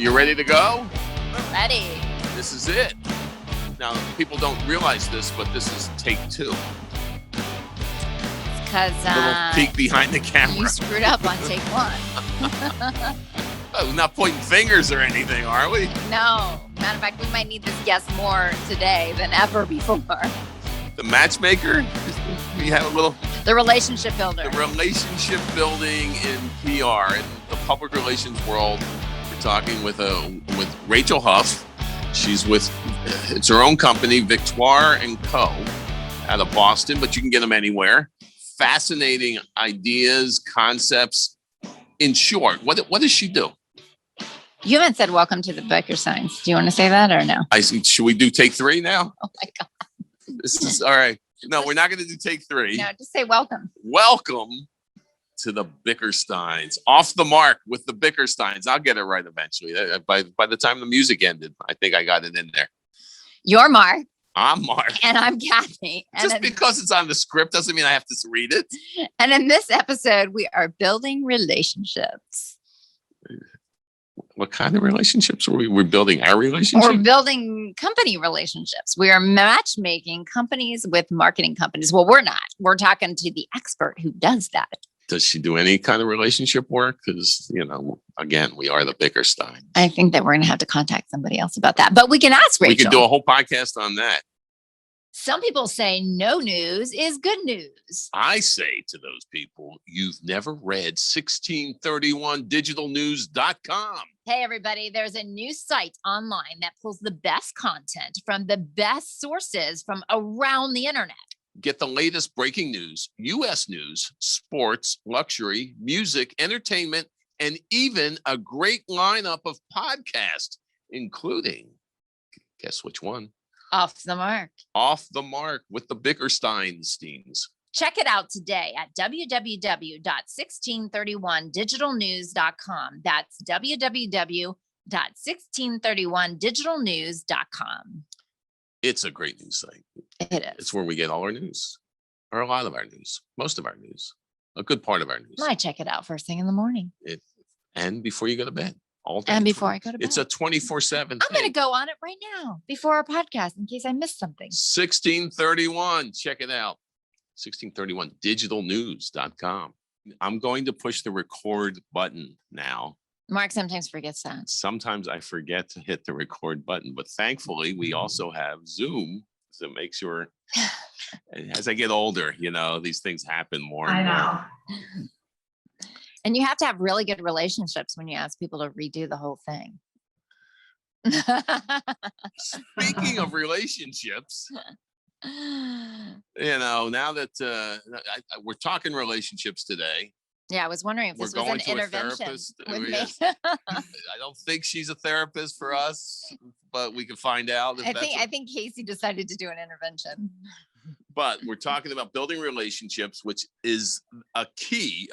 You ready to go? Ready. This is it. Now, people don't realize this, but this is take two. Because little peek behind the camera. You screwed up on take one. Oh, we're not pointing fingers or anything, are we? No. Matter of fact, we might need this guest more today than ever before. The matchmaker? We have a little... The relationship builder. The relationship building in PR, in the public relations world. We're talking with Rachel Huff. She's with, it's her own company, Victoire Co. out of Boston, but you can get them anywhere. Fascinating ideas, concepts. In short, what does she do? You haven't said welcome to the Bickering signs. Do you want to say that or no? Should we do take three now? Oh my God. This is all right. No, we're not going to do take three. No, just say welcome. Welcome to the Bickersteins. Off the mark with the Bickersteins. I'll get it right eventually. By the time the music ended, I think I got it in there. You're Marc. I'm Marc. And I'm Kathy. Just because it's on the script doesn't mean I have to read it. And in this episode, we are building relationships. What kind of relationships are we? We're building our relationship? We're building company relationships. We are matchmaking companies with marketing companies. Well, we're not. We're talking to the expert who does that. Does she do any kind of relationship work? Because, again, we are the Bickersteins. I think that we're going to have to contact somebody else about that. But we can ask Rachel. We can do a whole podcast on that. Some people say no news is good news. I say to those people, you've never read 1631digitalnews.com. Hey, everybody, there's a new site online that pulls the best content from the best sources from around the internet. Get the latest breaking news, U.S. news, sports, luxury, music, entertainment, and even a great lineup of podcasts, including, guess which one? Off the Mark. Off the Mark with the Bickersteins. Check it out today at www.1631digitalnews.com. That's www.1631digitalnews.com. It's a great news site. It is. It's where we get all our news, or a lot of our news, most of our news, a good part of our news. I check it out first thing in the morning. And before you go to bed. All day. And before I go to bed. It's a 24/7 I'm going to go on it right now before our podcast in case I missed something. 1631. Check it out. 1631digitalnews.com. I'm going to push the record button now. Marc sometimes forgets that. Sometimes I forget to hit the record button, but thankfully we also have Zoom to make sure as I get older, these things happen more and more. And you have to have really good relationships when you ask people to redo the whole thing. Speaking of relationships, now that we're talking relationships today. Yeah, I was wondering if this was an intervention with me. I don't think she's a therapist for us, but we can find out. I think Casey decided to do an intervention. But we're talking about building relationships, which is the key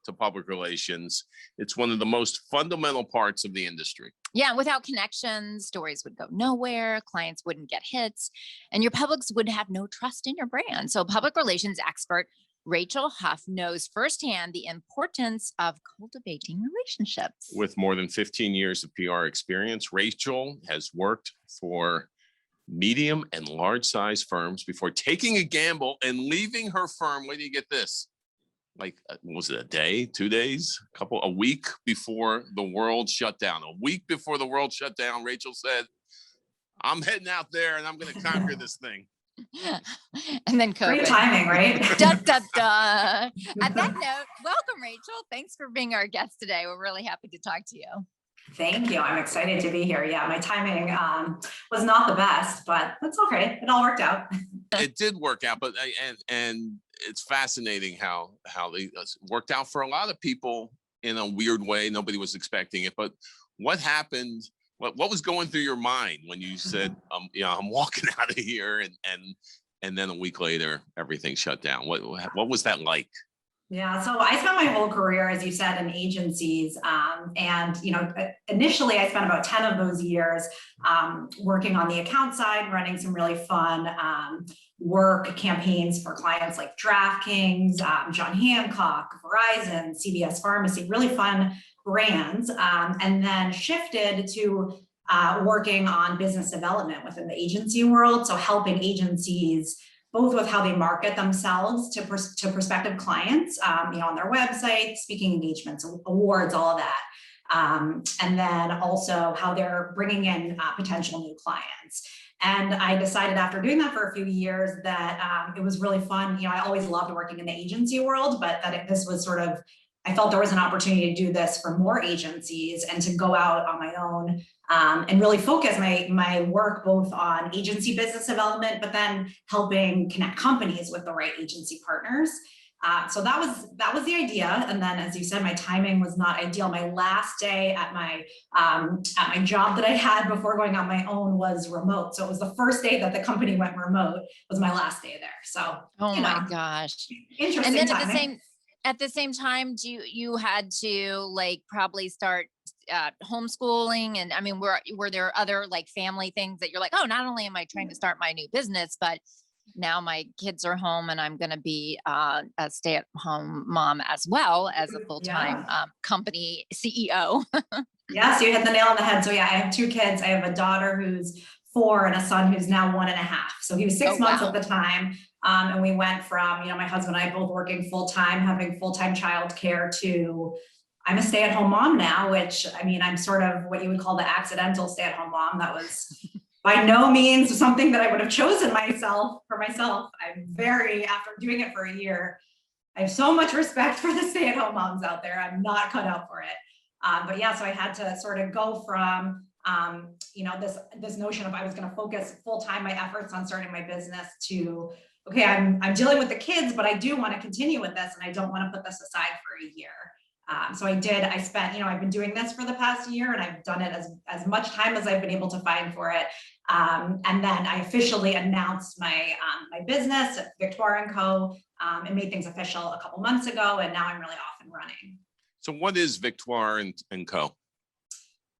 to public relations. It's one of the most fundamental parts of the industry. Yeah, without connections, stories would go nowhere, clients wouldn't get hits, and your publics would have no trust in your brand. So public relations expert Rachel Huff knows firsthand the importance of cultivating relationships. With more than 15 years of PR experience, Rachel has worked for medium and large size firms before taking a gamble and leaving her firm. Where do you get this? Was it a day, 2 days, a week before the world shut down? A week before the world shut down, Rachel said, I'm heading out there and I'm going to conquer this thing. And then COVID. Great timing, right? Da, da, da. At that note, welcome, Rachel. Thanks for being our guest today. We're really happy to talk to you. Thank you. I'm excited to be here. Yeah, my timing was not the best, but that's okay. It all worked out. It did work out, but and it's fascinating how they worked out for a lot of people in a weird way. Nobody was expecting it. But what happened? What was going through your mind when you said, I'm walking out of here, and then a week later everything shut down? What was that like? Yeah, so I spent my whole career, as you said, in agencies. And, initially I spent about 10 of those years working on the account side, running some really fun work campaigns for clients like DraftKings, John Hancock, Verizon, CVS Pharmacy, really fun brands, and then shifted to working on business development within the agency world. So helping agencies both with how they market themselves to prospective clients, on their website, speaking engagements, awards, all of that. And then also how they're bringing in potential new clients. And I decided after doing that for a few years that it was really fun. I always loved working in the agency world, but that this was sort of, I felt there was an opportunity to do this for more agencies and to go out on my own and really focus my work both on agency business development, but then helping connect companies with the right agency partners. So that was the idea. And then, as you said, my timing was not ideal. My last day at my job that I had before going on my own was remote. So it was the first day that the company went remote was my last day there. So, oh my gosh. Interesting. And then timing. at the same time, you had to like probably start homeschooling, and I mean, were there other like family things that you're like, oh, not only am I trying to start my new business, but now my kids are home and I'm going to be a stay-at-home mom as well as a full-time company CEO. Yes, you hit the nail on the head. So yeah, I have 2 kids. I have a daughter who's 4 and a son who's now 1.5. So he was 6 months at the time. And we went from, my husband and I both working full-time, having full-time childcare, to I'm a stay-at-home mom now, which I mean, I'm sort of what you would call the accidental stay-at-home mom. That was by no means something that I would have chosen for myself. After doing it for a year, I have so much respect for the stay-at-home moms out there. I'm not cut out for it. But yeah, so I had to sort of go from, this notion of I was going to focus full-time my efforts on starting my business to, okay, I'm dealing with the kids, but I do want to continue with this and I don't want to put this aside for a year. So I spent, I've been doing this for the past year and I've done it as much time as I've been able to find for it. And then I officially announced my business, Victoire Co, and made things official a couple months ago. And now I'm really off and running. So what is Victoire and Co?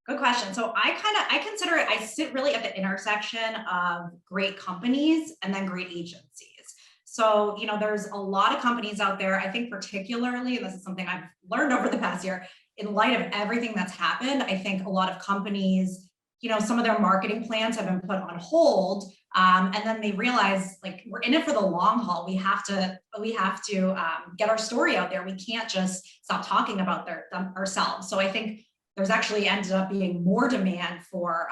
Good question. So I consider it, I sit really at the intersection of great companies and then great agencies. So, there's a lot of companies out there, I think particularly, and this is something I've learned over the past year, in light of everything that's happened, I think a lot of companies, some of their marketing plans have been put on hold. And then they realize, like, we're in it for the long haul. We have to get our story out there. We can't just stop talking about ourselves. So I think there's actually ended up being more demand for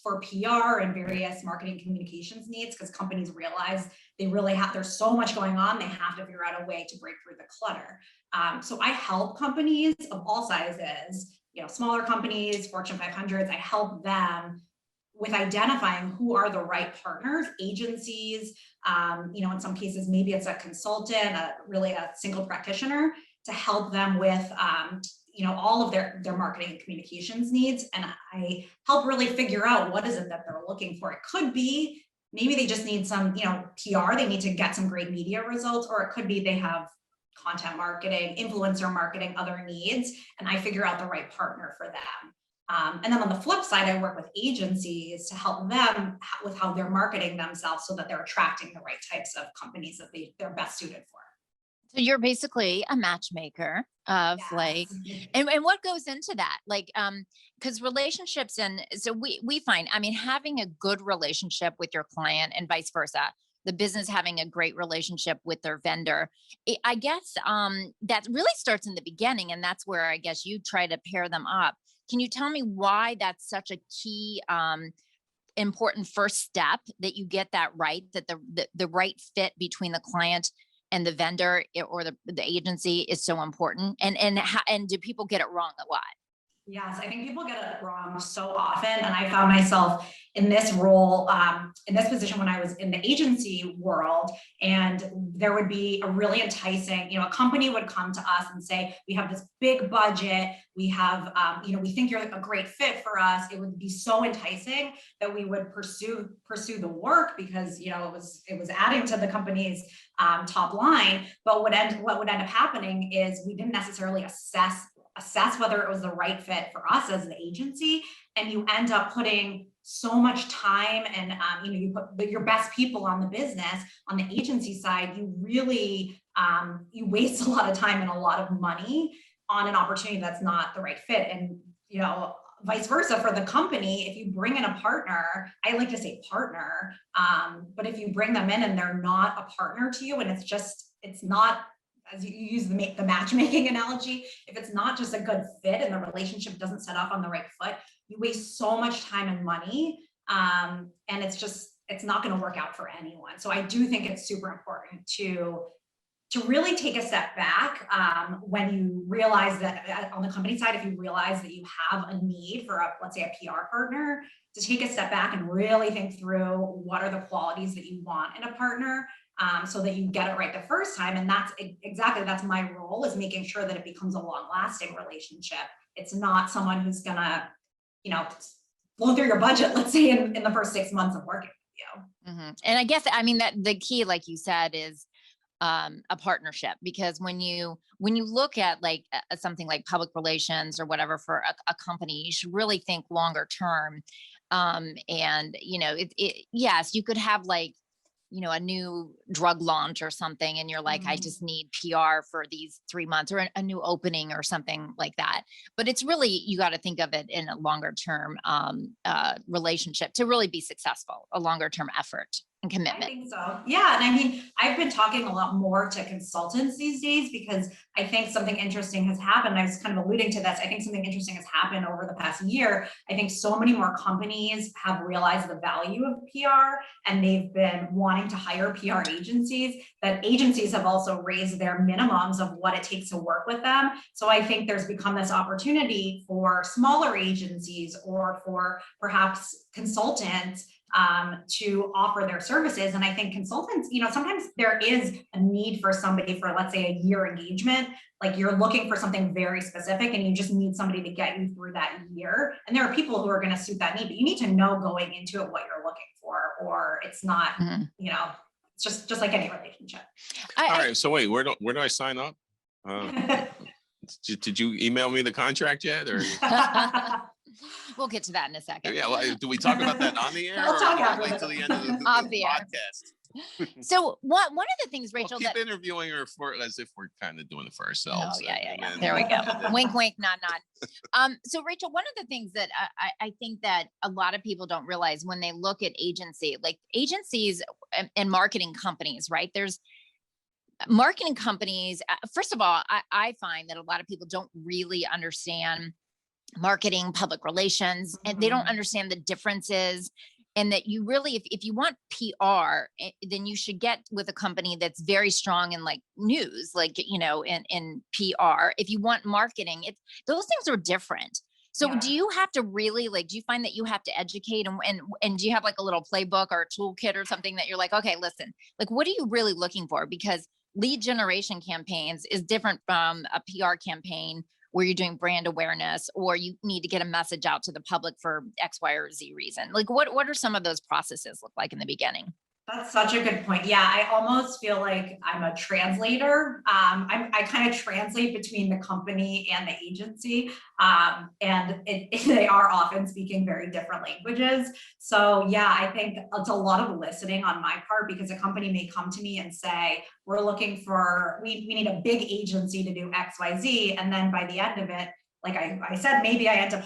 PR and various marketing communications needs, because companies realize there's so much going on. They have to figure out a way to break through the clutter. So I help companies of all sizes, smaller companies, Fortune 500s. I help them with identifying who are the right partners, agencies, in some cases, maybe it's a consultant, really a single practitioner, to help them with, all of their marketing and communications needs. And I help really figure out what is it that they're looking for. It could be, maybe they just need some, PR, they need to get some great media results, or it could be they have content marketing, influencer marketing, other needs, and I figure out the right partner for them. And then on the flip side, I work with agencies to help them with how they're marketing themselves so that they're attracting the right types of companies that they're best suited for. So you're basically a matchmaker of like, and what goes into that? Like, because relationships, and so we find, I mean, having a good relationship with your client and vice versa, the business having a great relationship with their vendor, I guess that really starts in the beginning. And that's where I guess you try to pair them up. Can you tell me why that's such a key, important first step, that you get that right, that the right fit between the client and the vendor or the agency is so important? And do people get it wrong a lot? Yes, I think people get it wrong so often. And I found myself in this role, in this position when I was in the agency world, and there would be a really enticing, a company would come to us and say, we have this big budget, we have, we think you're a great fit for us. It would be so enticing that we would pursue the work because, it was adding to the company's top line. But what would end up happening is we didn't necessarily assess whether it was the right fit for us as the agency. And you end up putting so much time and, you put your best people on the business, on the agency side, you really, you waste a lot of time and a lot of money on an opportunity that's not the right fit. And, vice versa for the company, if you bring in a partner, I like to say partner, but if you bring them in and they're not a partner to you, and it's not, as you use the matchmaking analogy, if it's not just a good fit and the relationship doesn't set off on the right foot, you waste so much time and money, and it's not going to work out for anyone. So I do think it's super important to really take a step back when you realize that on the company side, if you realize that you have a need for let's say a PR partner, to take a step back and really think through what are the qualities that you want in a partner, so that you get it right the first time. And that's my role, is making sure that it becomes a long-lasting relationship. It's not someone who's gonna, blow through your budget, let's say in the first 6 months of working with you. Mm-hmm. And I guess, that the key, like you said, is a partnership, because when you look at something like public relations or whatever for a company, you should really think longer term. And yes, you could have a new drug launch or something, and you're like, I just need PR for these 3 months, or a new opening or something like that. But it's really, you got to think of it in a longer term relationship to really be successful, a longer term effort and commitment. I think so. Yeah. And I've been talking a lot more to consultants these days, because I think something interesting has happened. I was kind of alluding to this. I think something interesting has happened over the past year. I think so many more companies have realized the value of PR, and they've been wanting to hire PR agencies, that agencies have also raised their minimums of what it takes to work with them. So I think there's become this opportunity for smaller agencies, or for perhaps consultants, to offer their services. And I think consultants, sometimes there is a need for somebody for, let's say, a year engagement. Like, you're looking for something very specific and you just need somebody to get you through that year. And there are people who are going to suit that need, but you need to know going into it what you're looking for, or it's not, it's just like any relationship. All right. So wait, where do I sign up? Did you email me the contract yet? Or we'll get to that in a second. Yeah. Well, do we talk about that on the air, We'll talk or after wait this. till the end of the Off the air. podcast? So one of the things, Rachel, We'll keep interviewing her as if we're kind of doing it for ourselves. Oh, yeah. Then, there we go. Wink, wink, nod, nod. So Rachel, one of the things that I think that a lot of people don't realize when they look at agencies and marketing companies, right? There's marketing companies. First of all, I find that a lot of people don't really understand marketing, public relations, and they don't understand the differences. And that you really, if you want PR, then you should get with a company that's very strong in news, in PR. If you want marketing, those things are different. So do you have to really do you find that you have to educate, and do you have a little playbook or a toolkit or something that you're like, okay, listen, what are you really looking for? Because lead generation campaigns is different from a PR campaign where you're doing brand awareness, or you need to get a message out to the public for X, Y, or Z reason. What are some of those processes look like in the beginning? That's such a good point. Yeah, I almost feel like I'm a translator. I kind of translate between the company and the agency, and they are often speaking very different languages. So yeah, I think it's a lot of listening on my part, because a company may come to me and say, we're looking for, we need a big agency to do X, Y, Z. And then by the end of it, like I said, maybe I end up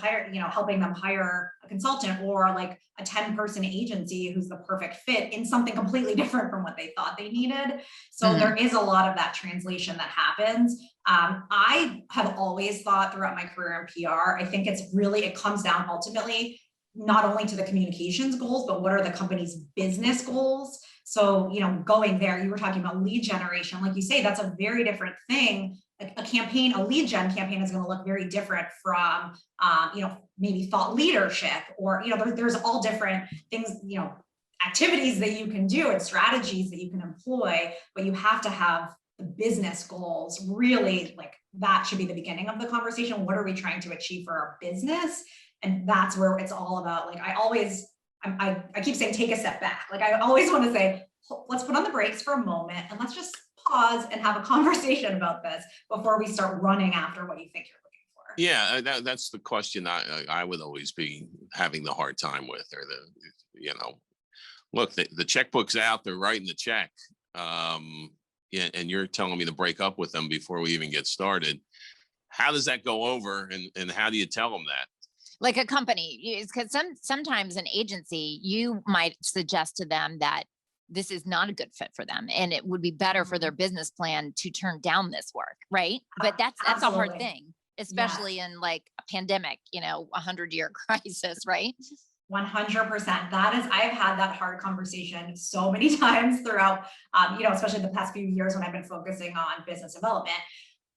helping them hire a consultant, or a 10-person agency who's the perfect fit in something completely different from what they thought they needed. So there is a lot of that translation that happens. I have always thought throughout my career in PR, I think it comes down ultimately not only to the communications goals, but what are the company's business goals? So, going there, you were talking about lead generation. Like you say, that's a very different thing. A lead gen campaign is going to look very different from, maybe thought leadership, or, there's all different things, activities that you can do and strategies that you can employ, but you have to have the business goals really, that should be the beginning of the conversation. What are we trying to achieve for our business? And that's where it's all about. I keep saying, take a step back. I always want to say, let's put on the brakes for a moment and let's just pause and have a conversation about this before we start running after what you think you're looking for. Yeah, that's the question I would always be having the hard time with, or look, the checkbook's out, they're writing the check. Yeah, and you're telling me to break up with them before we even get started. How does that go over, and how do you tell them that? Like a company, because sometimes an agency, you might suggest to them that this is not a good fit for them, and it would be better for their business plan to turn down this work, right? But that's a hard Absolutely. thing, especially in like a pandemic, 100-year crisis, right? 100%. That is, I've had that hard conversation so many times throughout, especially the past few years when I've been focusing on business development.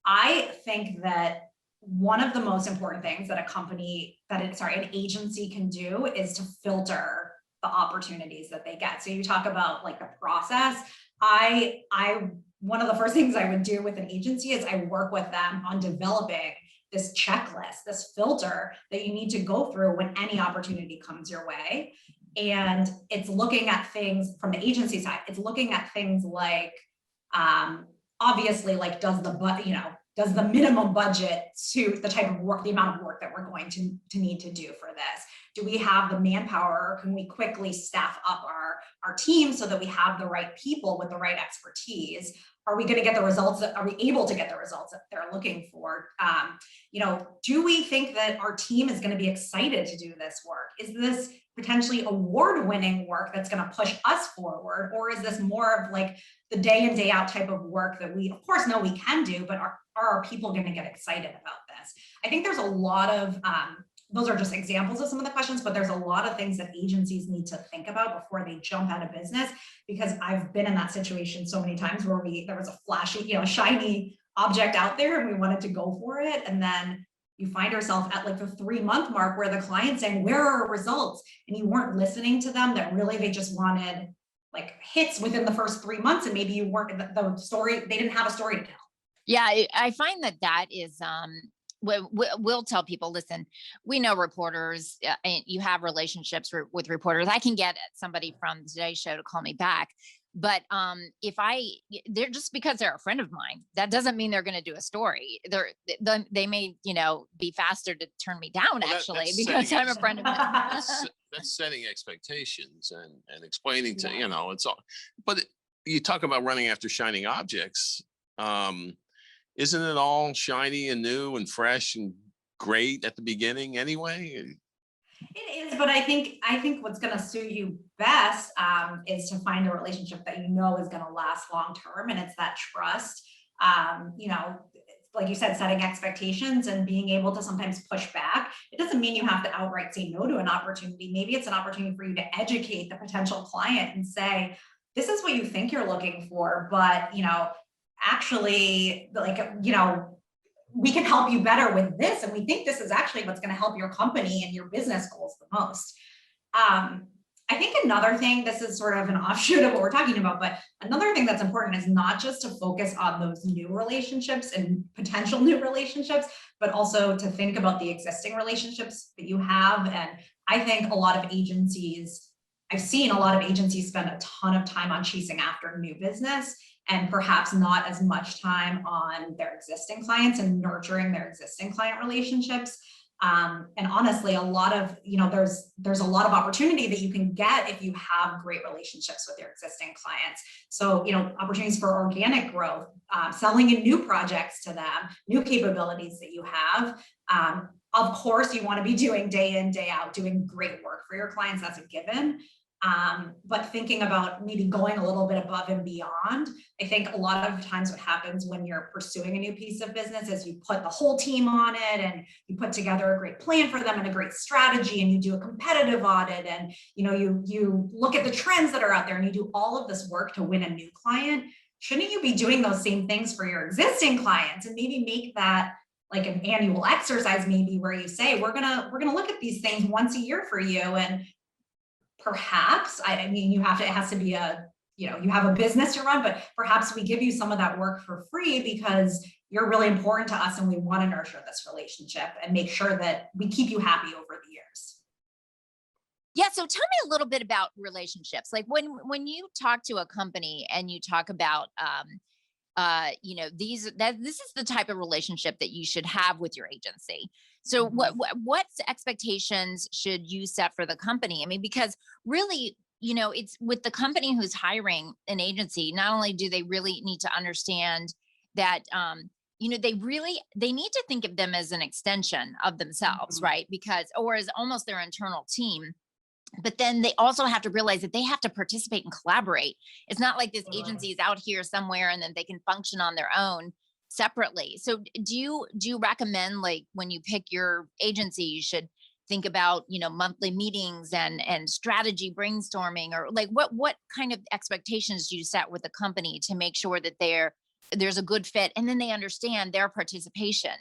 I think that one of the most important things that an agency can do is to filter the opportunities that they get. So you talk about like the process. One of the first things I would do with an agency is I work with them on developing this checklist, this filter that you need to go through when any opportunity comes your way. And it's looking at things from the agency side. It's looking at things like, obviously, like does the minimum budget suit the type of work, the amount of work that we're going to need to do for this? Do we have the manpower? Can we quickly staff up our team so that we have the right people with the right expertise? Are we going to get the results are we able to get the results that they're looking for? Do we think that our team is going to be excited to do this work? Is this potentially award-winning work that's going to push us forward? Or is this more of like the day in, day out type of work that we, of course, know we can do, but are our people going to get excited about this? I think there's a lot of, those are just examples of some of the questions, but there's a lot of things that agencies need to think about before they jump out of business, because I've been in that situation so many times where there was a flashy, shiny object out there and we wanted to go for it. And then you find yourself at like the 3-month mark where the client's saying, where are our results? And you weren't listening to them, that really they just wanted like hits within the first 3 months. And maybe you weren't the story, they didn't have a story to tell. Yeah, I find that is, we'll tell people, listen, we know reporters, and you have relationships with reporters. I can get somebody from the Today Show to call me back. But they're just because they're a friend of mine, that doesn't mean they're going to do a story. They may, be faster to turn me down, that's because I'm a friend of mine. That's setting expectations and explaining to, it's all, but you talk about running after shining objects. Isn't it all shiny and new and fresh and great at the beginning anyway? It is, but I think what's going to suit you best is to find a relationship that is going to last long term, and it's that trust. Like you said, setting expectations and being able to sometimes push back. It doesn't mean you have to outright say no to an opportunity. Maybe it's an opportunity for you to educate the potential client and say, this is what you think you're looking for, but actually, we can help you better with this. And we think this is actually what's going to help your company and your business goals the most. I think another thing, this is sort of an offshoot of what we're talking about, but another thing that's important is not just to focus on those new relationships and potential new relationships, but also to think about the existing relationships that you have. And I think I've seen a lot of agencies spend a ton of time on chasing after new business, and perhaps not as much time on their existing clients and nurturing their existing client relationships. And honestly, there's a lot of opportunity that you can get if you have great relationships with your existing clients. So, opportunities for organic growth, selling in new projects to them, new capabilities that you have. Of course, you want to be doing day in, day out, doing great work for your clients. That's a given. But thinking about maybe going a little bit above and beyond. I think a lot of times what happens when you're pursuing a new piece of business is you put the whole team on it and you put together a great plan for them and a great strategy, and you do a competitive audit, and you look at the trends that are out there, and you do all of this work to win a new client. Shouldn't you be doing those same things for your existing clients, and maybe make that like an annual exercise, maybe where you say, we're gonna look at these things once a year for you. And perhaps, it has to be you have a business to run, but perhaps we give you some of that work for free because you're really important to us and we want to nurture this relationship and make sure that we keep you happy over the years. Yeah. So tell me a little bit about relationships. Like when you talk to a company and you talk about, this is the type of relationship that you should have with your agency. So Mhm. what expectations should you set for the company? I mean, because really, it's with the company who's hiring an agency, not only do they really need to understand that, they need to think of them as an extension of themselves, Mhm. right? Or as almost their internal team. But then they also have to realize that they have to participate and collaborate. It's not like this Totally. agency is out here somewhere and then they can function on their own separately. So do you recommend, like, when you pick your agency, you should think about, monthly meetings and strategy brainstorming, or like what kind of expectations do you set with the company to make sure that there's a good fit, and then they understand their participation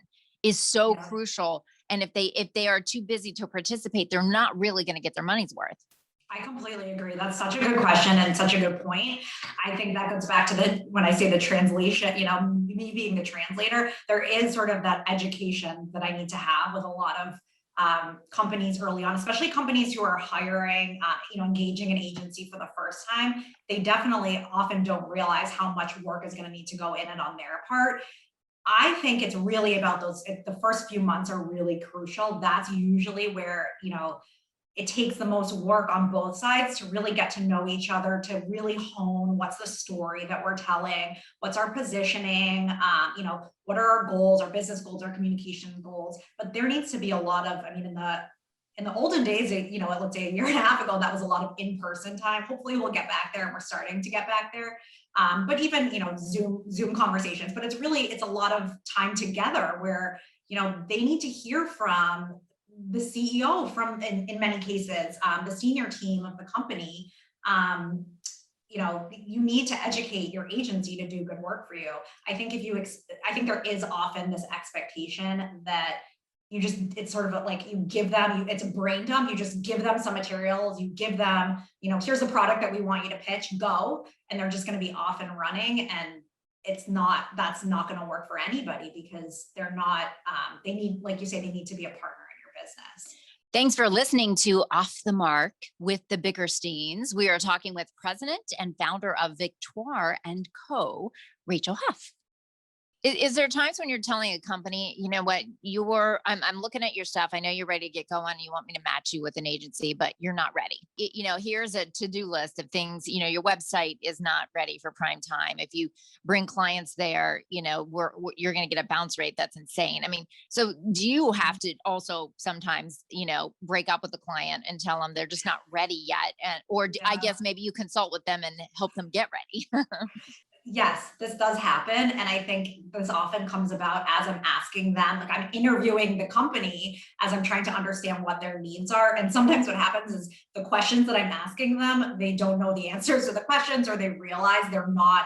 is so Yeah. crucial, and if they are too busy to participate, they're not really going to get their money's worth. I completely agree. That's such a good question and such a good point. I think that goes back to when I say the translation, me being the translator, there is sort of that education that I need to have with a lot of companies early on, especially companies who are hiring, engaging an agency for the first time. They definitely often don't realize how much work is going to need to go in and on their part. I think it's really about the first few months are really crucial. That's usually where, it takes the most work on both sides to really get to know each other, to really hone what's the story that we're telling, what's our positioning, what are our goals, our business goals, our communication goals. But there needs to be a lot of, in the olden days, let's say a year and a half ago, that was a lot of in-person time. Hopefully we'll get back there, and we're starting to get back there. But even, Zoom conversations, but it's a lot of time together where, they need to hear from the CEO, in many cases, the senior team of the company. You need to educate your agency to do good work for you. I think I think there is often this expectation that it's sort of like you give them, it's a brain dump. You just give them some materials, you give them, here's a product that we want you to pitch, go, and they're just going to be off and running. And that's not going to work for anybody, because they're not, they need, like you say, they need to be a partner in your business. Thanks for listening to Off the Mark with the Bickersteins. We are talking with president and founder of Victoire Co, Rachel Huff. Is there times when you're telling a company, you know what, I'm looking at your stuff. I know you're ready to get going. You want me to match you with an agency, but you're not ready. Here's a to-do list of things. Your website is not ready for prime time. If you bring clients there, you're going to get a bounce rate that's insane. So do you have to also sometimes, break up with the client and tell them they're just not ready yet? I guess maybe you consult with them and help them get ready. Yes, this does happen. And I think this often comes about as I'm asking them, like I'm interviewing the company as I'm trying to understand what their needs are. And sometimes what happens is the questions that I'm asking them, they don't know the answers to the questions, or they realize they're not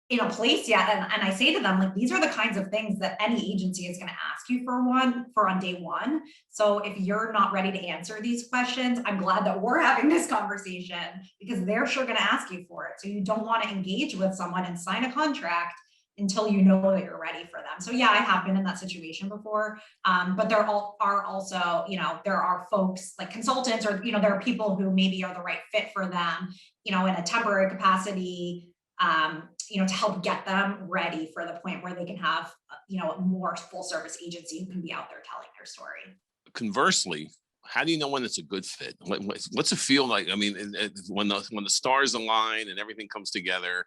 in a place yet. And I say to them, like, these are the kinds of things that any agency is going to ask you for on day one. So if you're not ready to answer these questions, I'm glad that we're having this conversation, because they're sure going to ask you for it. So you don't want to engage with someone and sign a contract until you know that you're ready for them. So yeah, I have been in that situation before. But there are also, there are folks like consultants, or, there are people who maybe are the right fit for them, in a temporary capacity, to help get them ready for the point where they can have, a more full service agency who can be out there telling their story. Conversely, how do you know when it's a good fit? What's it feel like? When the stars align and everything comes together,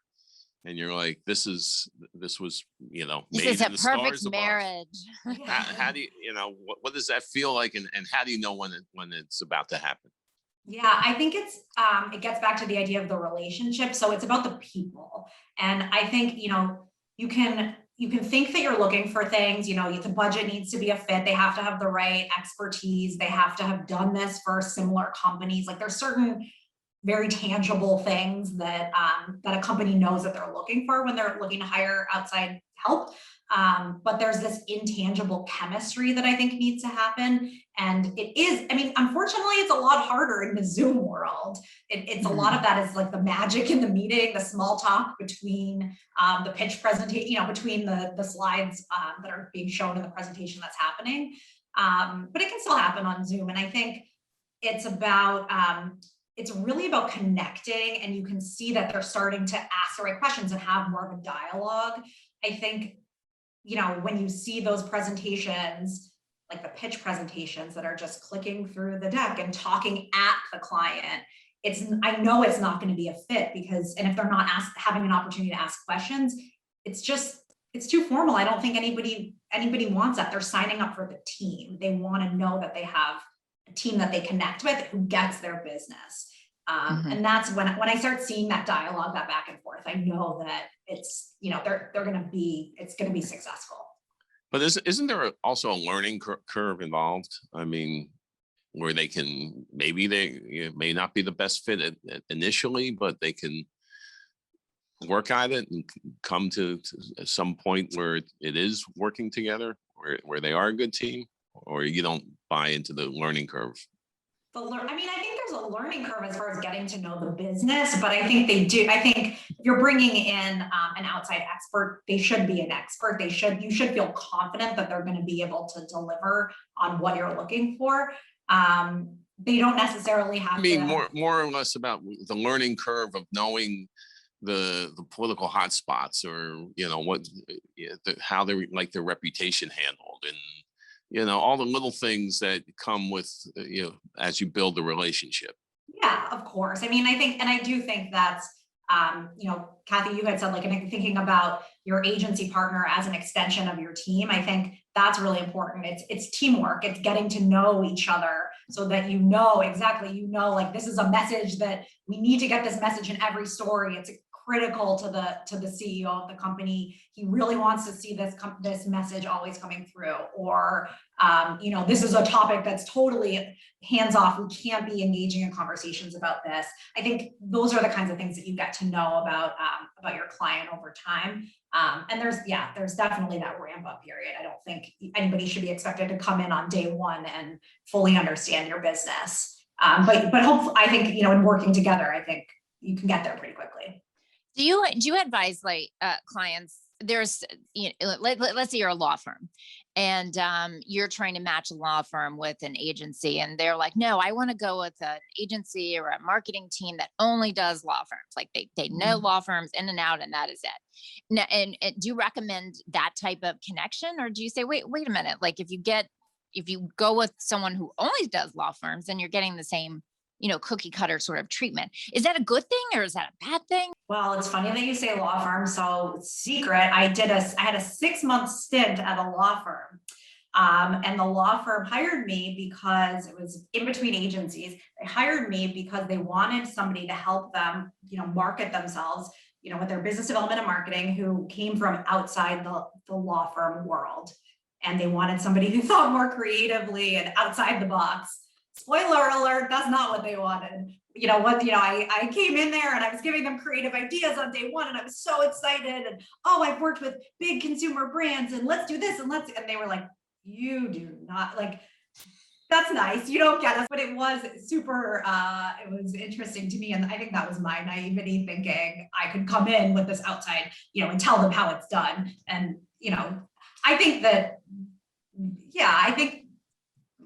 and you're like, this was, This made is a in the stars perfect above. marriage. How do you, what does that feel like, and how do you know when it's about to happen? Yeah, I think it gets back to the idea of the relationship. So it's about the people. And I think, you can think that you're looking for things, the budget needs to be a fit. They have to have the right expertise. They have to have done this for similar companies. Like there's certain very tangible things that a company knows that they're looking for when they're looking to hire outside help. But there's this intangible chemistry that I think needs to happen. And it is, unfortunately, it's a lot harder in the Zoom world. It's a lot of that is like the magic in the meeting, the small talk between the pitch presentation, between the slides that are being shown in the presentation that's happening. But it can still happen on Zoom. And I think it's about it's really about connecting, and you can see that they're starting to ask the right questions and have more of a dialogue. I think, when you see those presentations, like the pitch presentations that are just clicking through the deck and talking at the client, I know it's not going to be a fit, because, and if they're not having an opportunity to ask questions, it's too formal. I don't think anybody wants that. They're signing up for the team. They want to know that they have a team that they connect with who gets their business. And that's when I start seeing that dialogue, that back and forth, I know that it's, it's going to be successful. But isn't there also a learning curve involved? I mean, where they may not be the best fit initially, but they can work at it and come to some point where it is working together, where they are a good team, or you don't buy into the learning curve? I think there's a learning curve as far as getting to know the business, but I think they do. I think if you're bringing in an outside expert, they should be an expert. You should feel confident that they're going to be able to deliver on what you're looking for. They don't necessarily have more or less about the learning curve of knowing the political hotspots, or how they like their reputation handled, and all the little things that come with as you build the relationship. Yeah, of course. I do think that's Kathy, you had said, like, thinking about your agency partner as an extension of your team. I think that's really important. It's teamwork. It's getting to know each other so that exactly, like, this is a message that we need to get this message in every story. It's critical to the CEO of the company. He really wants to see this message always coming through, or this is a topic that's totally hands off. We can't be engaging in conversations about this. I think those are the kinds of things that you get to know about your client over time. And there's definitely that ramp up period. I don't think anybody should be expected to come in on day one and fully understand your business. But hopefully, I think, in working together, I think you can get there pretty quickly. Do you advise clients? There's, let's say you're a law firm, and you're trying to match a law firm with an agency, and they're like, no, I want to go with an agency or a marketing team that only does law firms. Like they know law firms in and out, and that is it. Now, and do you recommend that type of connection, or do you say, wait a minute, like if you go with someone who only does law firms, then you're getting the same cookie cutter sort of treatment? Is that a good thing, or is that a bad thing? Well, it's funny that you say law firm. So secret, I had a 6-month stint at a law firm. And the law firm hired me because it was in between agencies. They hired me because they wanted somebody to help them, market themselves, with their business development and marketing, who came from outside the law firm world. And they wanted somebody who thought more creatively and outside the box. Spoiler alert, that's not what they wanted. I came in there and I was giving them creative ideas on day one, and I was so excited. And I've worked with big consumer brands, and let's do this, and they were like, you do not, like, that's nice. You don't get us. But it was super, it was interesting to me. And I think that was my naivety, thinking I could come in with this outside, and tell them how it's done. And, I think that, I think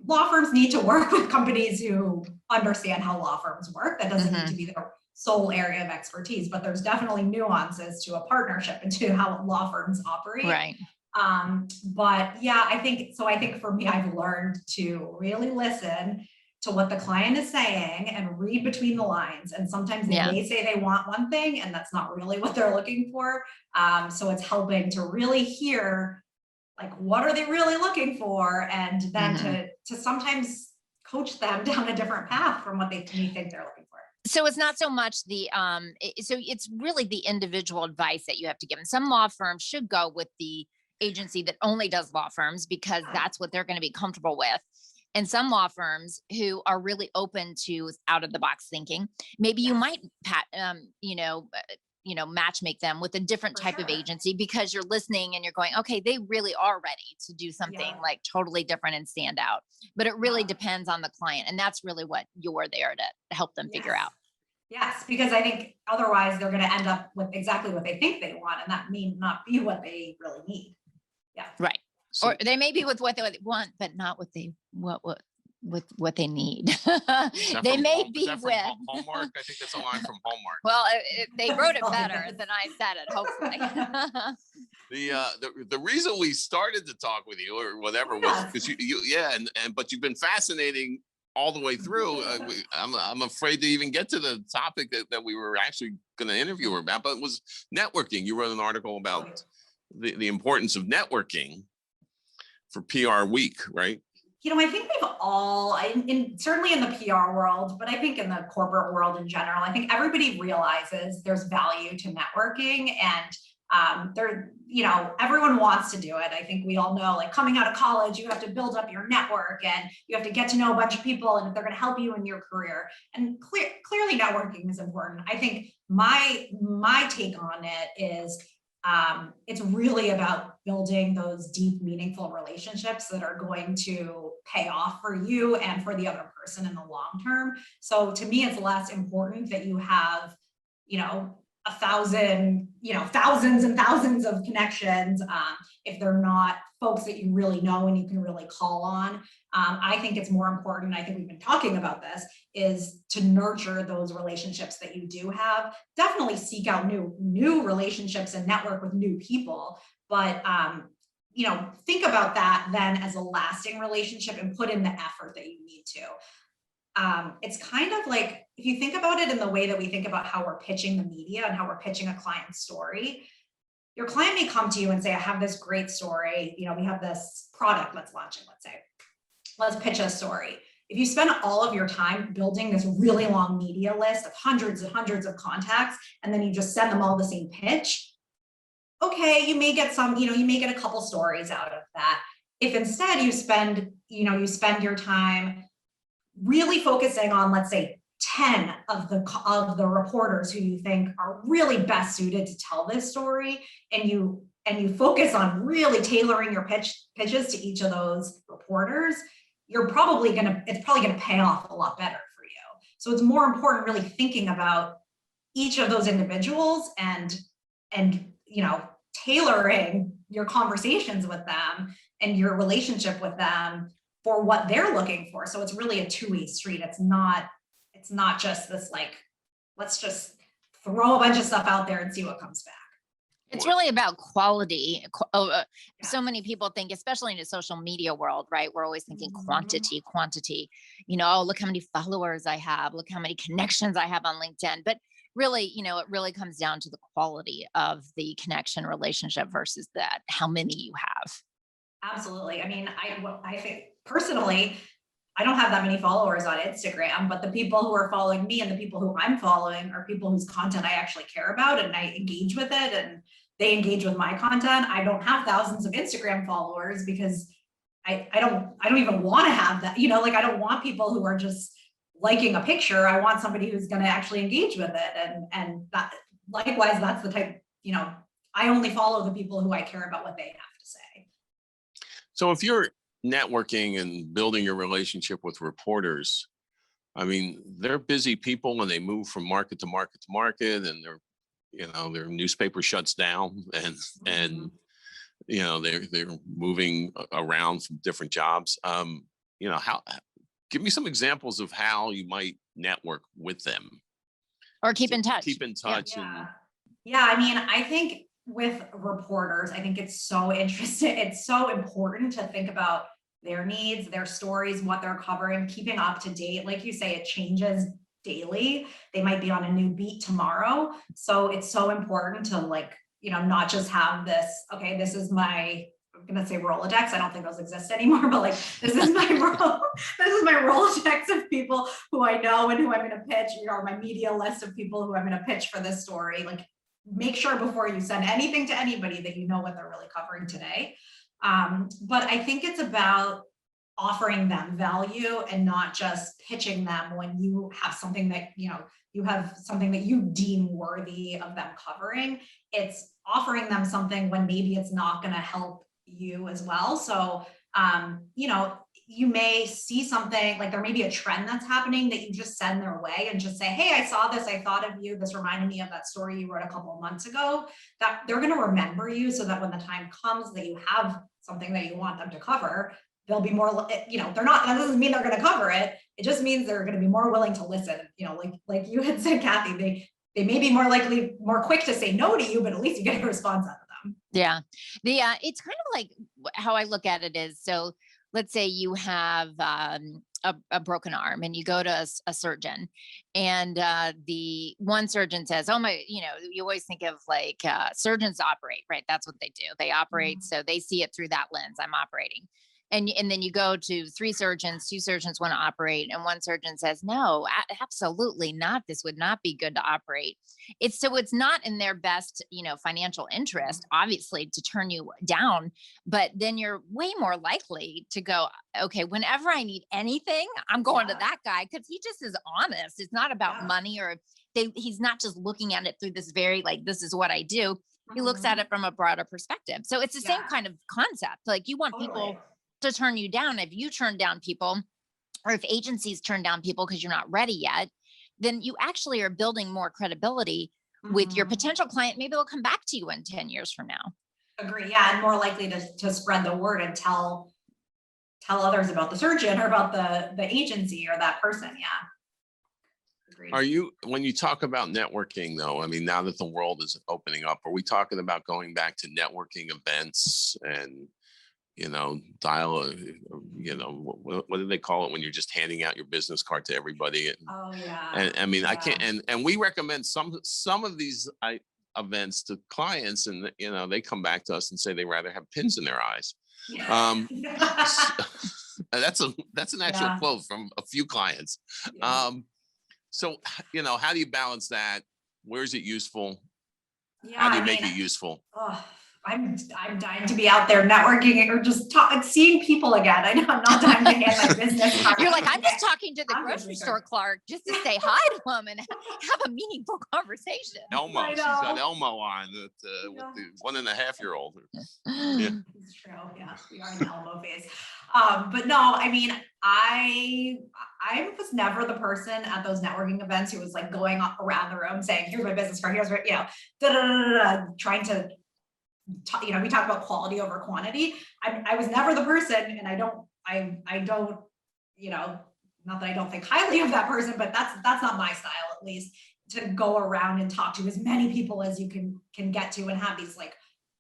law firms need to work with companies who understand how law firms work. That doesn't need to be their sole area of expertise, but there's definitely nuances to a partnership and to how law firms operate. Right. But I think for me, I've learned to really listen to what the client is saying and read between the lines. And sometimes they may say they want one thing, and that's not really what they're looking for. So it's helping to really hear, like, what are they really looking for? And then to sometimes coach them down a different path from what they think they're looking for. So it's not so much so it's really the individual advice that you have to give. And some law firms should go with the agency that only does law firms, because that's what they're going to be comfortable with. And some law firms who are really open to out of the box thinking, maybe you might match make them with a different type of agency, because you're listening and you're going, okay, they really are ready to do something like totally different and stand out. But it really depends on the client. And that's really what you're there to help them figure out. Yes, because I think otherwise they're going to end up with exactly what they think they want, and that may not be what they really need. Yeah. Right. So, or they may be with what they want, but not what with what they need. Is that They from may Is be that from with. Hallmark? I think that's a line from Hallmark. Well, they wrote it Oh, better yes. than I said it, hopefully. The reason we started to talk with you or whatever Oh, was yes. because you yeah, and but you've been fascinating all the way through. I'm afraid to even get to the topic that we were actually going to interview her about, but it was networking. You wrote an article about the importance of networking for PR week, right? You know, I think we've all, certainly in the PR world, but I think in the corporate world in general, I think everybody realizes there's value to networking, and everyone wants to do it. I think we all know, like, coming out of college, you have to build up your network and you have to get to know a bunch of people, and if they're going to help you in your career. And clearly networking is important. I think my take on it is, it's really about building those deep, meaningful relationships that are going to pay off for you and for the other person in the long term. So to me, it's less important that you have, thousands and thousands of connections, if they're not folks that you really know and you can really call on. I think it's more important, I think we've been talking about this, is to nurture those relationships that you do have. Definitely seek out new relationships and network with new people, but think about that then as a lasting relationship and put in the effort that you need to. It's kind of like, if you think about it in the way that we think about how we're pitching the media and how we're pitching a client's story, your client may come to you and say, I have this great story. We have this product that's launching, let's say. Let's pitch a story. If you spend all of your time building this really long media list of hundreds and hundreds of contacts, and then you just send them all the same pitch, okay, you may get you may get a couple stories out of that. If instead you spend your time really focusing on, let's say, 10 of the reporters who you think are really best suited to tell this story, and you focus on really tailoring your pitches to each of those reporters, it's probably gonna pay off a lot better for you. So it's more important really thinking about each of those individuals and tailoring your conversations with them and your relationship with them for what they're looking for. So it's really a two-way street. It's not just this, like, let's just throw a bunch of stuff out there and see what comes back. It's really about quality. So many people think, especially in the social media world, right? We're always thinking quantity. Oh, look how many followers I have. Look how many connections I have on LinkedIn. But really, it really comes down to the quality of the connection relationship versus how many you have. Absolutely. I mean, I think personally, I don't have that many followers on Instagram, but the people who are following me and the people who I'm following are people whose content I actually care about, and I engage with it, and they engage with my content. I don't have thousands of Instagram followers because I don't even want to have that. I don't want people who are just liking a picture. I want somebody who's going to actually engage with it, and that, likewise, that's the type. I only follow the people who I care about what they have to say. So if you're networking and building your relationship with reporters, I mean, they're busy people and they move from market to market to market, and their newspaper shuts down, and they're moving around from different jobs. Give me some examples of how you might network with them or keep in touch. Yeah. I mean, I think with reporters, I think it's so interesting. It's so important to think about their needs, their stories, what they're covering, keeping up to date. Like you say, it changes daily. They might be on a new beat tomorrow. So it's so important to not just have this, okay, this is my, I'm going to say Rolodex. I don't think those exist anymore, but this is my Rolodex of people who I know and who I'm going to pitch, my media list of people who I'm going to pitch for this story. Make sure before you send anything to anybody that you know what they're really covering today. But I think it's about offering them value and not just pitching them when you have something that, you deem worthy of them covering. It's offering them something when maybe it's not going to help you as well. So, you may see something, there may be a trend that's happening that you just send their way and just say, hey, I saw this, I thought of you, this reminded me of that story you wrote a couple of months ago. That they're going to remember you, so that when the time comes that you have something that you want them to cover, they'll be more, you know, that doesn't mean they're going to cover it. It just means they're going to be more willing to listen. You know, like you had said, Kathy, they may be more quick to say no to you, but at least you get a response out of them. Yeah. It's kind of like how I look at it is, so let's say you have a broken arm and you go to a surgeon, and the one surgeon says, oh my, you know, you always think of like surgeons operate, right? That's what they do. They operate. So they see it through that lens. I'm operating. And then you go to 3 surgeons, 2 surgeons want to operate, and one surgeon says, no, absolutely not. This would not be good to operate. It's not in their best, you know, financial interest, obviously, to turn you down, but then you're way more likely to go, okay, whenever I need anything, I'm going to that guy, because he just is honest. It's not about money, or he's not just looking at it through this very, like, this is what I do. He looks at it from a broader perspective. So it's the same kind of concept. Like, you want people to turn you down. If you turn down people, or if agencies turn down people because you're not ready yet, then you actually are building more credibility with your potential client. Maybe they'll come back to you in 10 years from now. Agree. Yeah. And more likely to spread the word and tell others about the surgeon or about the agency or that person. Yeah. Agreed. When you talk about networking though, I mean, now that the world is opening up, are we talking about going back to networking events and, you know, you know, what do they call it when you're just handing out your business card to everybody? Oh yeah. And I mean, I can't, and we recommend some of these events to clients, and you know, they come back to us and say they rather have pins in their eyes. That's an actual quote from a few clients. So, you know, how do you balance that? Where is it useful? How do you make it useful? I'm dying to be out there networking or just seeing people again. I know I'm not dying to hand my business card. You're like, I'm just talking to the grocery store clerk just to say hi to them and have a meaningful conversation. Elmo, she's got Elmo on with the 1.5-year-old. Yeah, it's true. Yeah, we are in the Elmo phase. But no, I mean, I was never the person at those networking events who was like going around the room saying, "Here's my business card. Here's where," you know, trying to. You know, we talk about quality over quantity. I was never the person, and I don't, you know, not that I don't think highly of that person, but that's not my style, at least, to go around and talk to as many people as you can get to and have these like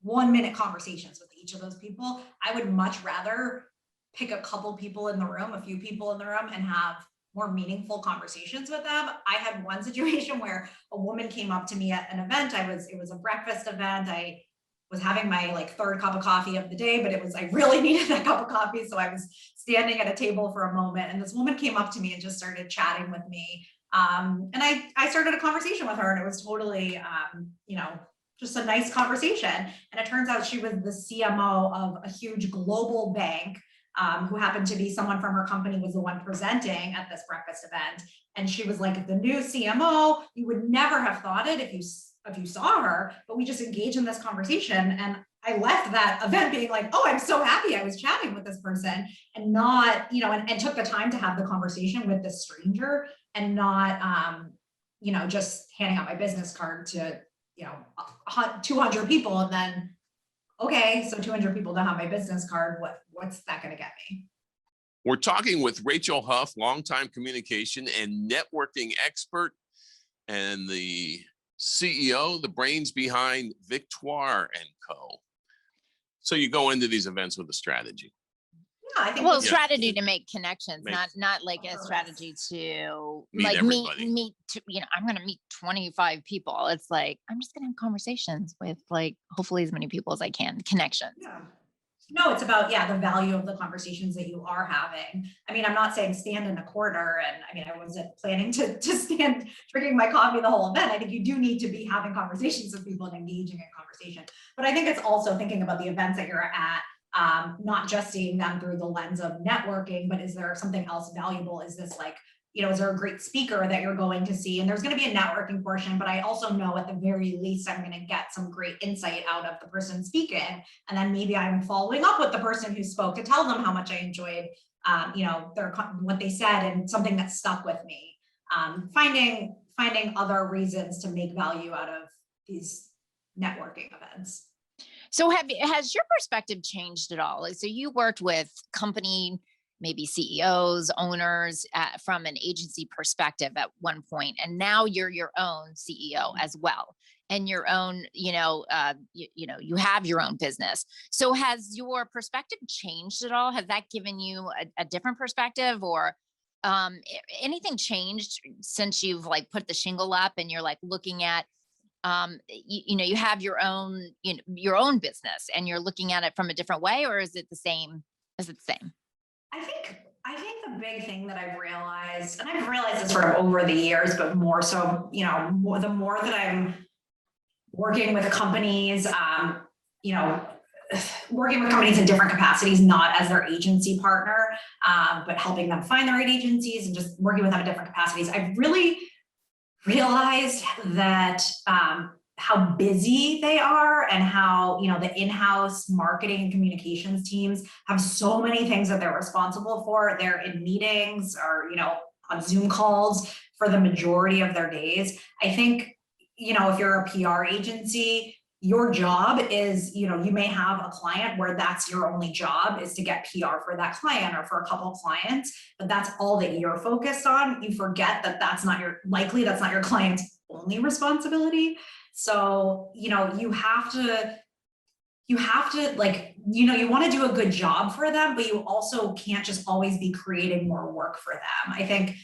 1-minute conversations with each of those people. I would much rather pick a couple people in the room, a few people in the room, and have more meaningful conversations with them. I had one situation where a woman came up to me at an event. It was a breakfast event. I was having my like 3rd cup of coffee of the day, but I really needed that cup of coffee. So I was standing at a table for a moment, and this woman came up to me and just started chatting with me. And I started a conversation with her, and it was totally, you know, just a nice conversation. And it turns out she was the CMO of a huge global bank, who happened to be someone from her company was the one presenting at this breakfast event. And she was like, the new CMO, you would never have thought it if you saw her, but we just engaged in this conversation. And I left that event being like, oh, I'm so happy I was chatting with this person, and not, you know, and took the time to have the conversation with this stranger, and not, you know, just handing out my business card to, you know, 200 people. And then, okay, so 200 people don't have my business card. What's that going to get me? We're talking with Rachel Huff, longtime communication and networking expert, and the CEO, the brains behind Victoire Co. So you go into these events with a strategy. Yeah, I think strategy to make connections, not like a strategy to meet, you know, I'm going to meet 25 people. It's like, I'm just going to have conversations with like, hopefully as many people as I can, connections. Yeah. No, it's about, the value of the conversations that you are having. I mean, I'm not saying stand in a corner, and I mean, I wasn't planning to stand drinking my coffee the whole event. I think you do need to be having conversations with people and engaging in conversation. But I think it's also thinking about the events that you're at, not just seeing them through the lens of networking, but is there something else valuable? Is this like, you know, is there a great speaker that you're going to see? And there's going to be a networking portion, but I also know at the very least, I'm going to get some great insight out of the person speaking. And then maybe I'm following up with the person who spoke to tell them how much I enjoyed, you know, what they said, and something that stuck with me. Finding other reasons to make value out of these networking events. So has your perspective changed at all? Like, so you worked with company, maybe CEOs, owners from an agency perspective at one point, and now you're your own CEO as well, and your own, you have your own business. So has your perspective changed at all? Has that given you a different perspective, or anything changed since you've like put the shingle up and you're like looking at you have your own, your own business and you're looking at it from a different way, or is it the same? Is it the same? I think the big thing that I've realized, and I've realized this sort of over the years, but more so, the more that I'm working with companies, working with companies in different capacities, not as their agency partner, but helping them find the right agencies and just working with them in different capacities. I've really realized that how busy they are, and how the in-house marketing and communications teams have so many things that they're responsible for. They're in meetings or on Zoom calls for the majority of their days. I think if you're a PR agency, your job is, you may have a client where that's your only job is to get PR for that client or for a couple of clients, but that's all that you're focused on. You forget that that's not your client's only responsibility. So, you have to you want to do a good job for them, but you also can't just always be creating more work for them. I think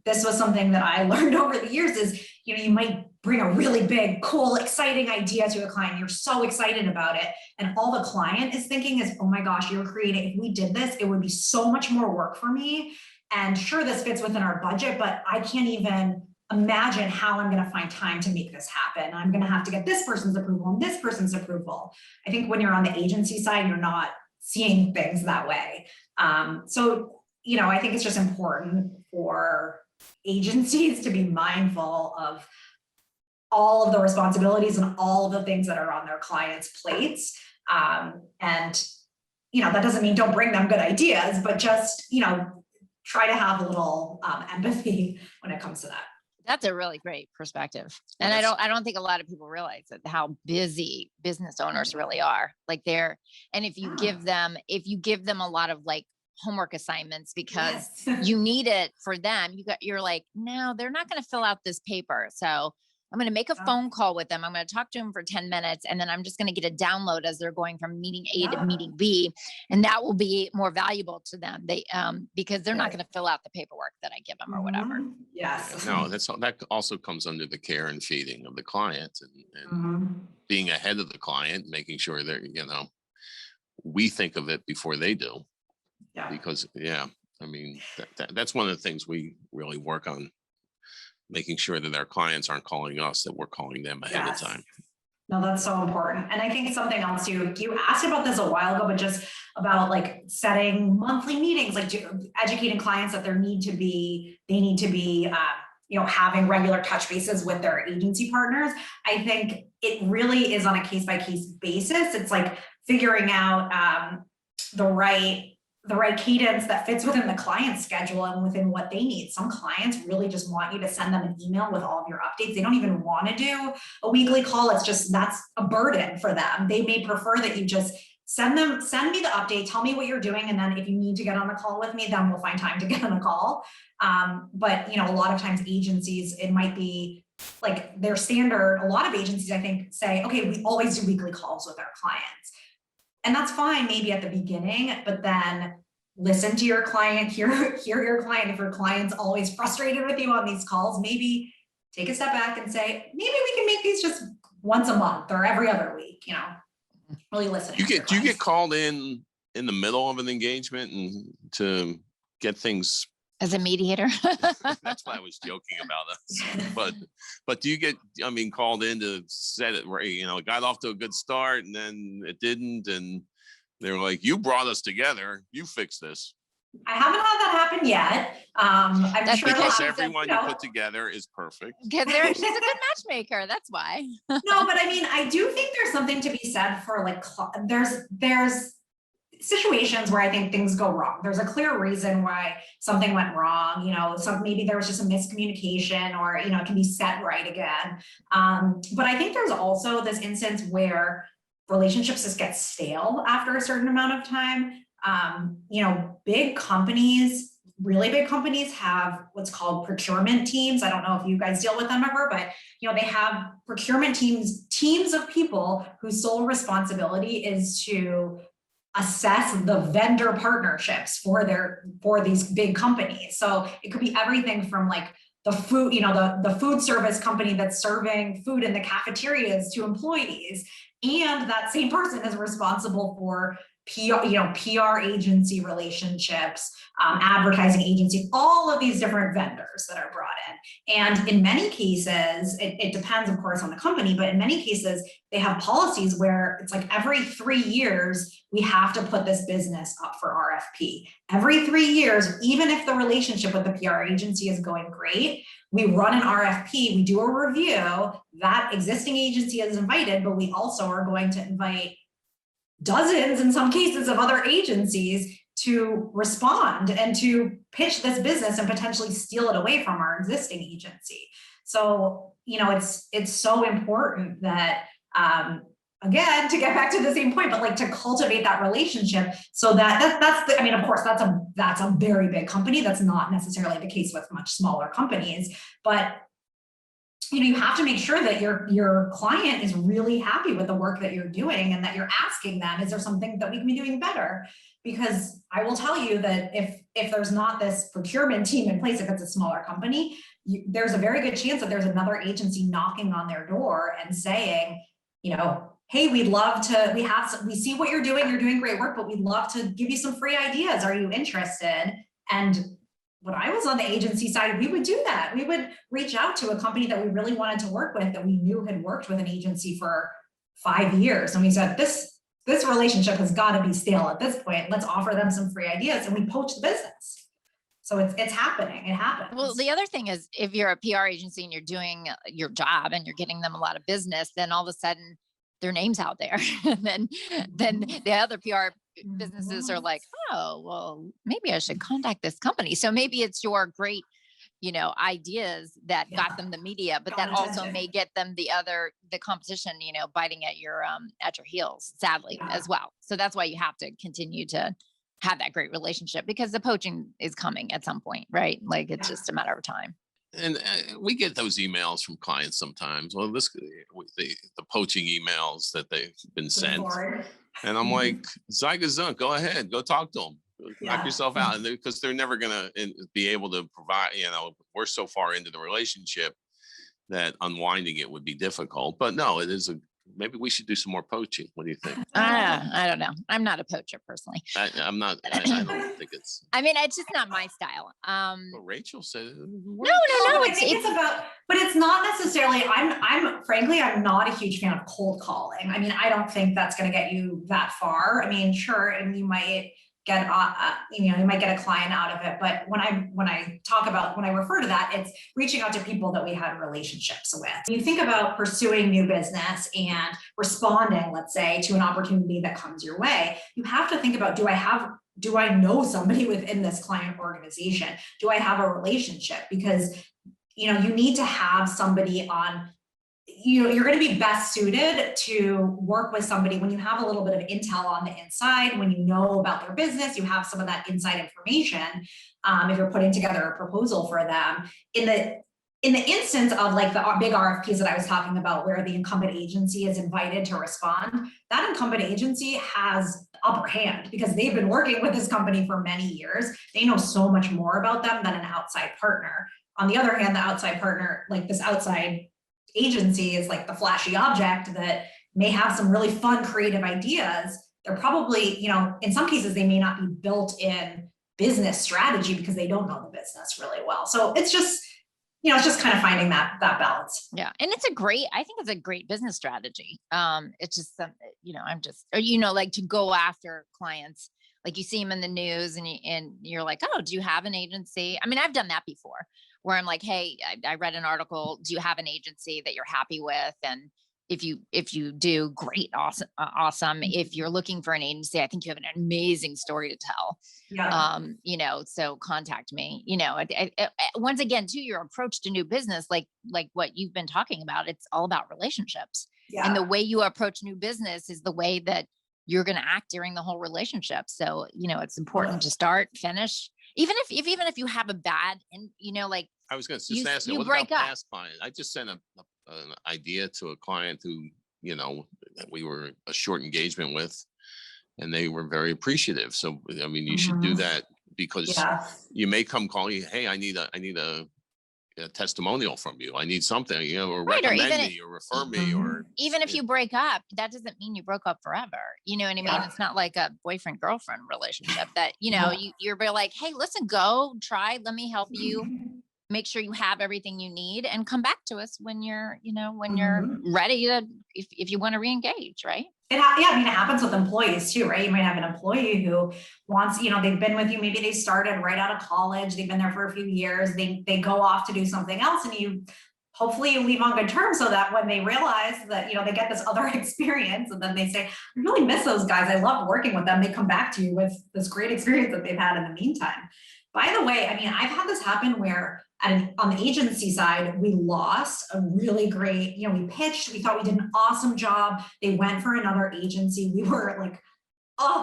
this was something that I learned over the years is, you might bring a really big, cool, exciting idea to a client. You're so excited about it. And all the client is thinking is, oh my gosh, you're creating, if we did this, it would be so much more work for me. And sure, this fits within our budget, but I can't even imagine how I'm going to find time to make this happen. I'm going to have to get this person's approval and this person's approval. I think when you're on the agency side, you're not seeing things that way. So, I think it's just important for agencies to be mindful of all of the responsibilities and all of the things that are on their clients' plates. And, that doesn't mean don't bring them good ideas, but just, try to have a little empathy when it comes to that. That's a really great perspective. And I don't think a lot of people realize that how busy business owners really are. Like and if you give them a lot of like homework assignments because you need it for them, you're like, no, they're not going to fill out this paper. So I'm going to make a phone call with them. I'm going to talk to them for 10 minutes, and then I'm just going to get a download as they're going from meeting A to meeting B. And that will be more valuable to them. Because they're not going to fill out the paperwork that I give them or whatever. Yes. No, that also comes under the care and feeding of the client, and being ahead of the client, making sure they're, we think of it before they do. Yeah. Because that's one of the things we really work on, making sure that our clients aren't calling us, that we're calling them ahead of time. No, that's so important. And I think something else you asked about this a while ago, but just about like setting monthly meetings, like educating clients that they need to be having regular touch bases with their agency partners. I think it really is on a case-by-case basis. It's like figuring out the right cadence that fits within the client's schedule and within what they need. Some clients really just want you to send them an email with all of your updates. They don't even want to do a weekly call. That's a burden for them. They may prefer that you just send me the update, tell me what you're doing. And then if you need to get on the call with me, then we'll find time to get on the call. But a lot of times agencies, it might be like their standard. A lot of agencies, I think, say, okay, we always do weekly calls with our clients. And that's fine maybe at the beginning, but then listen to your client, hear your client. If your client's always frustrated with you on these calls, maybe take a step back and say, maybe we can make these just once a month or every other week, really listen. Do you get called in the middle of an engagement and to get things? As a mediator? That's why I was joking about us. But do you get, called in to set it right? It got off to a good start and then it didn't. And they're like, you brought us together. You fix this. I haven't had that happen yet. I'm sure because everyone you put together is perfect. Because she's a good matchmaker. That's why. No, but I do think there's something to be said for like, there's situations where I think things go wrong. There's a clear reason why something went wrong. Maybe there was just a miscommunication, or it can be set right again. But I think there's also this instance where relationships just get stale after a certain amount of time. You know, big companies, really big companies have what's called procurement teams. I don't know if you guys deal with them ever, but you know, they have procurement teams of people whose sole responsibility is to assess the vendor partnerships for these big companies. So it could be everything from like the food, you know, the food service company that's serving food in the cafeterias to employees. And that same person is responsible for PR, you know, PR agency relationships, advertising agencies, all of these different vendors that are brought in. And in many cases, it depends, of course, on the company, but in many cases, they have policies where it's like every 3 years, we have to put this business up for RFP. Every 3 years, even if the relationship with the PR agency is going great, we run an RFP, we do a review, that existing agency is invited, but we also are going to invite dozens, in some cases, of other agencies to respond and to pitch this business and potentially steal it away from our existing agency. So, you know, it's so important that, again, to get back to the same point, but like to cultivate that relationship so that's the, I mean, of course, that's a very big company. That's not necessarily the case with much smaller companies, but you know, you have to make sure that your client is really happy with the work that you're doing and that you're asking them, is there something that we can be doing better? Because I will tell you that if there's not this procurement team in place, if it's a smaller company, there's a very good chance that there's another agency knocking on their door and saying, you know, hey, we'd love to, we see what you're doing great work, but we'd love to give you some free ideas. Are you interested? And when I was on the agency side, we would do that. We would reach out to a company that we really wanted to work with, that we knew had worked with an agency for 5 years. And we said, this relationship has got to be stale at this point. Let's offer them some free ideas. And we poach the business. So it's happening. It happens. Well, the other thing is, if you're a PR agency and you're doing your job and you're getting them a lot of business, then all of a sudden their name's out there. And then the other PR businesses are like, oh, well, maybe I should contact this company. So maybe it's your great, you know, ideas that got them the media, but that also may get them the competition, you know, biting at your heels, sadly, as well. So that's why you have to continue to have that great relationship, because the poaching is coming at some point, right? Like it's just a matter of time. And we get those emails from clients sometimes. Well, the poaching emails that they've been sent. And I'm like, Zygazunk, go ahead, go talk to them, knock yourself out. And because they're never going to be able to provide, you know, we're so far into the relationship that unwinding it would be difficult. But no, maybe we should do some more poaching. What do you think? I don't know. I'm not a poacher personally. I'm not, I don't think it's. I mean, it's just not my style. But Rachel said. No. It's about, but it's not necessarily, frankly, I'm not a huge fan of cold calling. I mean, I don't think that's going to get you that far. I mean, sure. And you might get, you know, you might get a client out of it. But when I refer to that, it's reaching out to people that we had relationships with. When you think about pursuing new business and responding, let's say, to an opportunity that comes your way, you have to think about, do I know somebody within this client organization? Do I have a relationship? Because, you know, you need to have somebody on, you know, you're going to be best suited to work with somebody when you have a little bit of intel on the inside, when you know about their business, you have some of that inside information. If you're putting together a proposal for them, in the instance of like the big RFPs that I was talking about, where the incumbent agency is invited to respond, that incumbent agency has upper hand because they've been working with this company for many years. They know so much more about them than an outside partner. On the other hand, the outside partner, like this outside agency, is like the flashy object that may have some really fun, creative ideas. They're probably, you know, in some cases, they may not be built in business strategy because they don't know the business really well. So it's just, you know, it's just kind of finding that balance. Yeah. And I think it's a great business strategy. It's just, you know, or, you know, like to go after clients, like you see them in the news and you're like, oh, do you have an agency? I mean, I've done that before, where I'm like, hey, I read an article. Do you have an agency that you're happy with? And if you do, great, awesome. If you're looking for an agency, I think you have an amazing story to tell. Yeah. You know, so contact me. You know, once again, too, your approach to new business, like what you've been talking about, it's all about relationships. Yeah. And the way you approach new business is the way that you're going to act during the whole relationship. So, it's important to start, finish, even if you have a bad, and like I was going to just ask you, you what break about up. past clients? I just sent an idea to a client who, that we were a short engagement with, and they were very appreciative. So, I mean, you should do that, because Yes. you may come calling you, hey, I need a testimonial from you. I need something, or Right, or recommend even me or refer me, or even if you break up, that doesn't mean you broke up forever. You know what I mean? Yeah. It's not like a boyfriend girlfriend relationship that, Yeah. you're really like, hey, listen, go try, let me help you. Make sure you have everything you need and come back to us when you're, when you're ready to, if you want to re-engage, right? Yeah, I mean, it happens with employees too, right? You might have an employee who wants, they've been with you, maybe they started right out of college, they've been there for a few years, they go off to do something else, and hopefully you leave on good terms, so that when they realize that, they get this other experience, and then they say, I really miss those guys, I loved working with them, they come back to you with this great experience that they've had in the meantime. By the way, I mean, I've had this happen where on the agency side, we lost a really great, we pitched, we thought we did an awesome job. They went for another agency. We were like,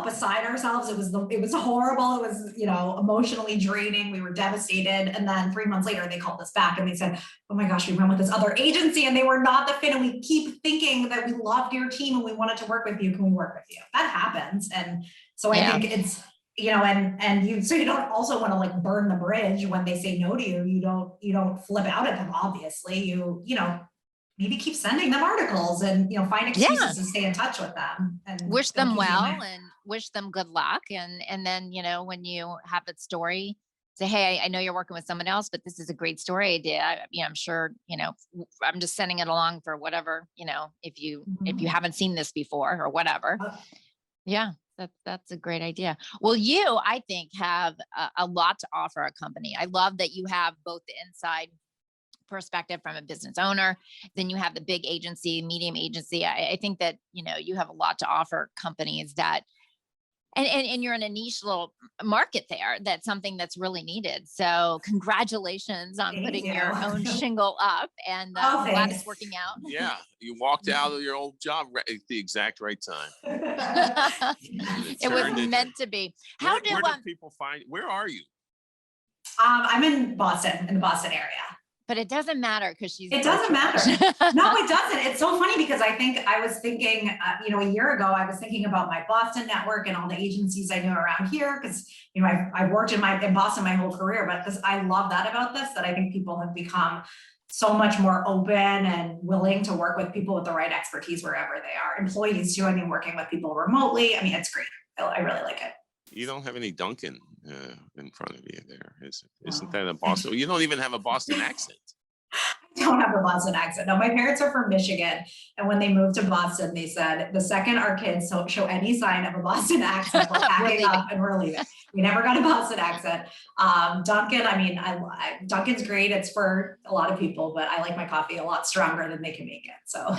beside ourselves. It was horrible. It was, emotionally draining. We were devastated. And then 3 months later, they called us back and they said, oh my gosh, we went with this other agency and they were not the fit. And we keep thinking that we loved your team and we wanted to work with you. Can we work with you? That happens. And so I think it's, so you don't also want to like burn the bridge when they say no to you. You don't flip out at them. Obviously, you maybe keep sending them articles and find excuses to stay in touch with them and wish them well and wish them good luck. And then, when you have that story, say, hey, I know you're working with someone else, but this is a great story idea. I'm sure, I'm just sending it along for whatever, if you haven't seen this before or whatever. Yeah. That's a great idea. Well, you, I think, have a lot to offer a company. I love that you have both the inside perspective from a business owner, then you have the big agency, medium agency. I think that, you have a lot to offer companies that, and you're in a niche little market there. That's something that's really needed. So congratulations on putting your own shingle up, and I'm glad it's working out. Yeah, you walked out of your old job at the exact right time. It was meant to be. Where do people find? Where are you? I'm in Boston, in the Boston area. But it doesn't matter because it doesn't matter. No, it doesn't. It's so funny because I was thinking, a year ago, I was thinking about my Boston network and all the agencies I knew around here. Cause I've worked in Boston my whole career, but because I love that about this, that I think people have become so much more open and willing to work with people with the right expertise wherever they are. Employees too. Working with people remotely. It's great. I really like it. You don't have any Duncan in front of you there, isn't that a Boston? You don't even have a Boston accent. I don't have a Boston accent. No, my parents are from Michigan. And when they moved to Boston, they said, the second our kids don't show any sign of a Boston accent, we're packing up and we're leaving. We never got a Boston accent. Duncan, Duncan's great. It's for a lot of people, but I like my coffee a lot stronger than they can make it. So,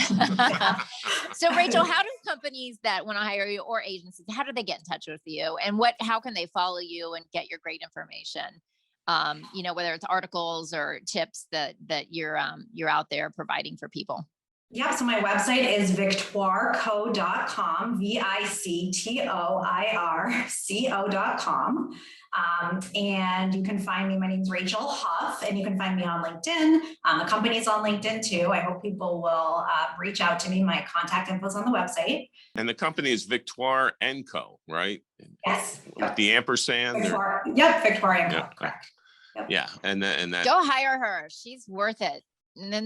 So Rachel, how do companies that want to hire you or agencies, how do they get in touch with you, and how can they follow you and get your great information? Whether it's articles or tips that you're out there providing for people. Yeah, so my website is victoireco.com, VICTOIRCO.com. And you can find me, my name's Rachel Huff, and you can find me on LinkedIn. The company's on LinkedIn too. I hope people will reach out to me. My contact info is on the website. And the company is Victoire Co, right? Yes. With the ampersand. Victoire Co, correct. Yep. Yeah, and that. Go hire her. She's worth it. And then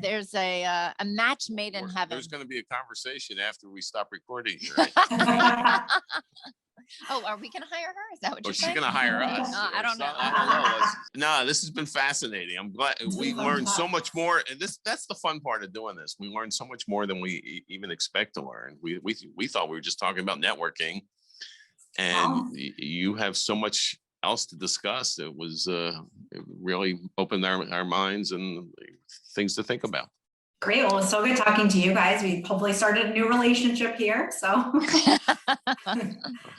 there's a match made in heaven. There's going to be a conversation after we stop recording. Right? Oh, are we going to hire her? Is that what you're saying? She's going to hire us. I don't know. No, this has been fascinating. I'm glad we learned so much more. And that's the fun part of doing this. We learned so much more than we even expect to learn. We thought we were just talking about networking, and you have so much else to discuss. It was it really opened our minds and things to think about. Great. Well, it was so good talking to you guys. We hopefully started a new relationship here. So all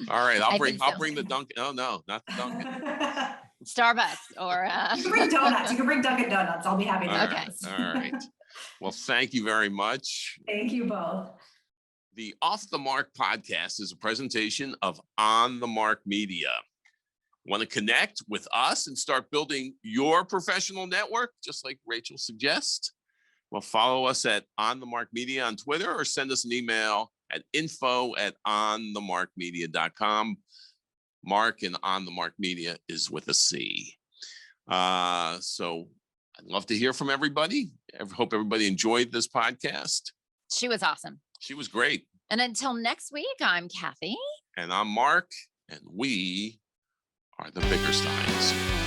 right, I'll bring the Dunkin'. Oh no, not the Dunkin'. Starbucks or you can bring donuts. You can bring Dunkin' Donuts. I'll be happy to. Okay. All right. Well, thank you very much. Thank you both. The Off the Mark podcast is a presentation of On the Mark Media. Want to connect with us and start building your professional network, just like Rachel suggests? Well, follow us at On the Mark Media on Twitter or send us an email at info@onthemarkmedia.com. Mark and On the Mark Media is with a C. So I'd love to hear from everybody. I hope everybody enjoyed this podcast. She was awesome. She was great. And until next week, I'm Kathy. And I'm Mark, and we are the Bickersteins.